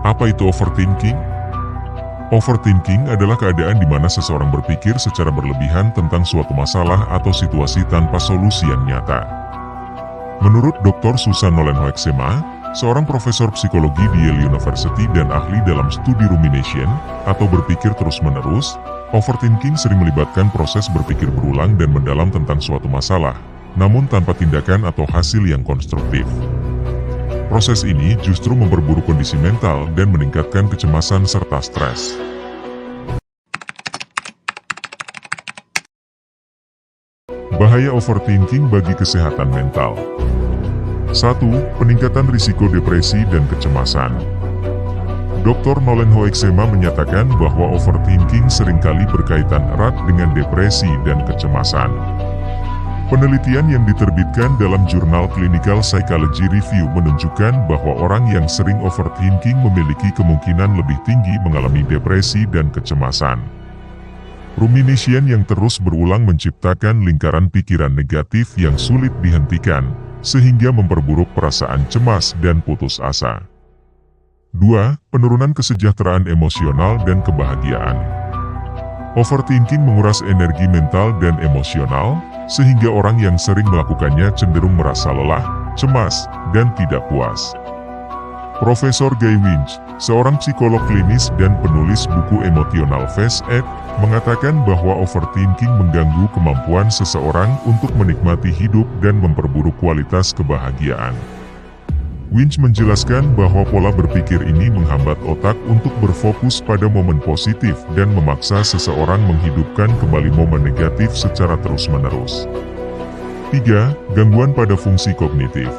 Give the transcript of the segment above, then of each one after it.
Apa itu overthinking? Overthinking adalah keadaan di mana seseorang berpikir secara berlebihan tentang suatu masalah atau situasi tanpa solusi yang nyata. Menurut Dr. Susan Nolen-Hoeksema, seorang profesor psikologi di Yale University dan ahli dalam studi rumination atau berpikir terus-menerus, overthinking sering melibatkan proses berpikir berulang dan mendalam tentang suatu masalah, namun tanpa tindakan atau hasil yang konstruktif. Proses ini justru memperburuk kondisi mental dan meningkatkan kecemasan serta stres. Bahaya overthinking bagi kesehatan mental. 1. Peningkatan risiko depresi dan kecemasan. Dr. Nolen-Hoeksema menyatakan bahwa overthinking seringkali berkaitan erat dengan depresi dan kecemasan. Penelitian yang diterbitkan dalam jurnal Clinical Psychology Review menunjukkan bahwa orang yang sering overthinking memiliki kemungkinan lebih tinggi mengalami depresi dan kecemasan. Rumination yang terus berulang menciptakan lingkaran pikiran negatif yang sulit dihentikan, sehingga memperburuk perasaan cemas dan putus asa. 2. Penurunan kesejahteraan emosional dan kebahagiaan. Overthinking menguras energi mental dan emosional, sehingga orang yang sering melakukannya cenderung merasa lelah, cemas, dan tidak puas. Profesor Guy Winch, seorang psikolog klinis dan penulis buku Emotional Phase 8, mengatakan bahwa overthinking mengganggu kemampuan seseorang untuk menikmati hidup dan memperburuk kualitas kebahagiaan. Winch menjelaskan bahwa pola berpikir ini menghambat otak untuk berfokus pada momen positif dan memaksa seseorang menghidupkan kembali momen negatif secara terus-menerus. 3. Gangguan pada fungsi kognitif.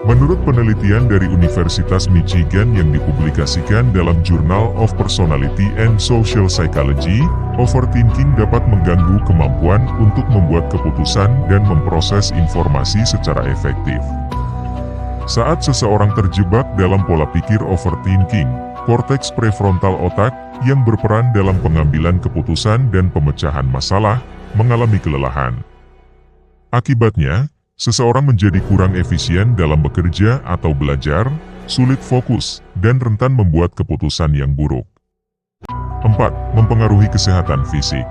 Menurut penelitian dari Universitas Michigan yang dipublikasikan dalam Journal of Personality and Social Psychology, overthinking dapat mengganggu kemampuan untuk membuat keputusan dan memproses informasi secara efektif. Saat seseorang terjebak dalam pola pikir overthinking, korteks prefrontal otak yang berperan dalam pengambilan keputusan dan pemecahan masalah mengalami kelelahan. Akibatnya, seseorang menjadi kurang efisien dalam bekerja atau belajar, sulit fokus, dan rentan membuat keputusan yang buruk. 4. Mempengaruhi kesehatan fisik.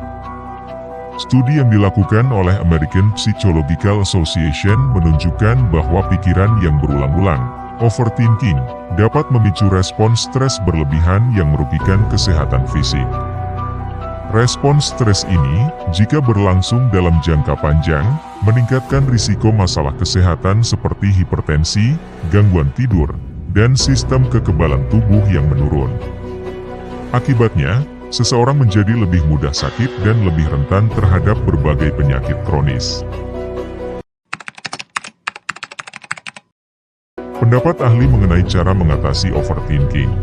Studi yang dilakukan oleh American Psychological Association menunjukkan bahwa pikiran yang berulang-ulang, overthinking, dapat memicu respons stres berlebihan yang merugikan kesehatan fisik. Respons stres ini, jika berlangsung dalam jangka panjang, meningkatkan risiko masalah kesehatan seperti hipertensi, gangguan tidur, dan sistem kekebalan tubuh yang menurun. Akibatnya, seseorang menjadi lebih mudah sakit dan lebih rentan terhadap berbagai penyakit kronis. Pendapat ahli mengenai cara mengatasi overthinking.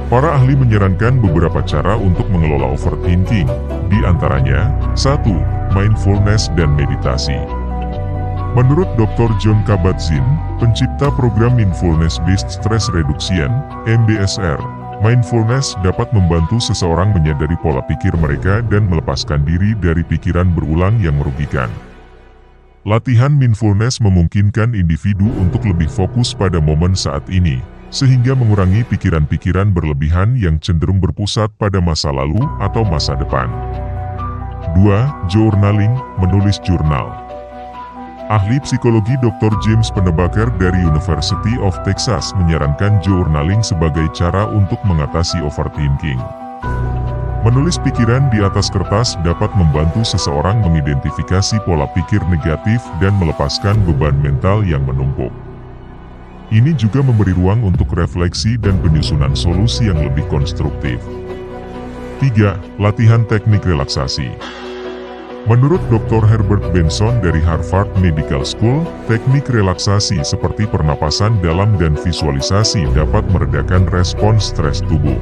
Para ahli menyarankan beberapa cara untuk mengelola overthinking, di antaranya, 1. Mindfulness dan meditasi. Menurut Dr. Jon Kabat-Zinn, pencipta program Mindfulness-Based Stress Reduction, MBSR, mindfulness dapat membantu seseorang menyadari pola pikir mereka dan melepaskan diri dari pikiran berulang yang merugikan. Latihan mindfulness memungkinkan individu untuk lebih fokus pada momen saat ini, sehingga mengurangi pikiran-pikiran berlebihan yang cenderung berpusat pada masa lalu atau masa depan. 2. Journaling, menulis jurnal. Ahli psikologi Dr. James Pennebaker dari University of Texas menyarankan journaling sebagai cara untuk mengatasi overthinking. Menulis pikiran di atas kertas dapat membantu seseorang mengidentifikasi pola pikir negatif dan melepaskan beban mental yang menumpuk. Ini juga memberi ruang untuk refleksi dan penyusunan solusi yang lebih konstruktif. 3. Latihan teknik relaksasi. Menurut Dr. Herbert Benson dari Harvard Medical School, teknik relaksasi seperti pernapasan dalam dan visualisasi dapat meredakan respons stres tubuh.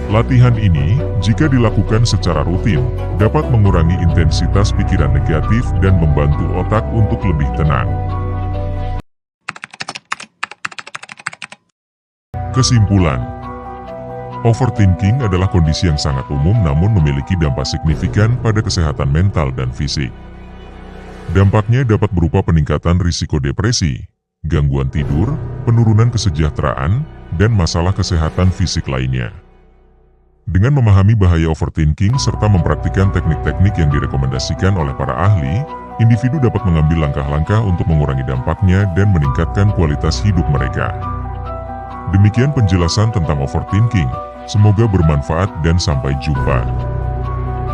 Latihan ini, jika dilakukan secara rutin, dapat mengurangi intensitas pikiran negatif dan membantu otak untuk lebih tenang. Kesimpulan: overthinking adalah kondisi yang sangat umum namun memiliki dampak signifikan pada kesehatan mental dan fisik. Dampaknya dapat berupa peningkatan risiko depresi, gangguan tidur, penurunan kesejahteraan, dan masalah kesehatan fisik lainnya. Dengan memahami bahaya overthinking serta mempraktikkan teknik-teknik yang direkomendasikan oleh para ahli, individu dapat mengambil langkah-langkah untuk mengurangi dampaknya dan meningkatkan kualitas hidup mereka. Demikian penjelasan tentang overthinking. Semoga bermanfaat dan sampai jumpa.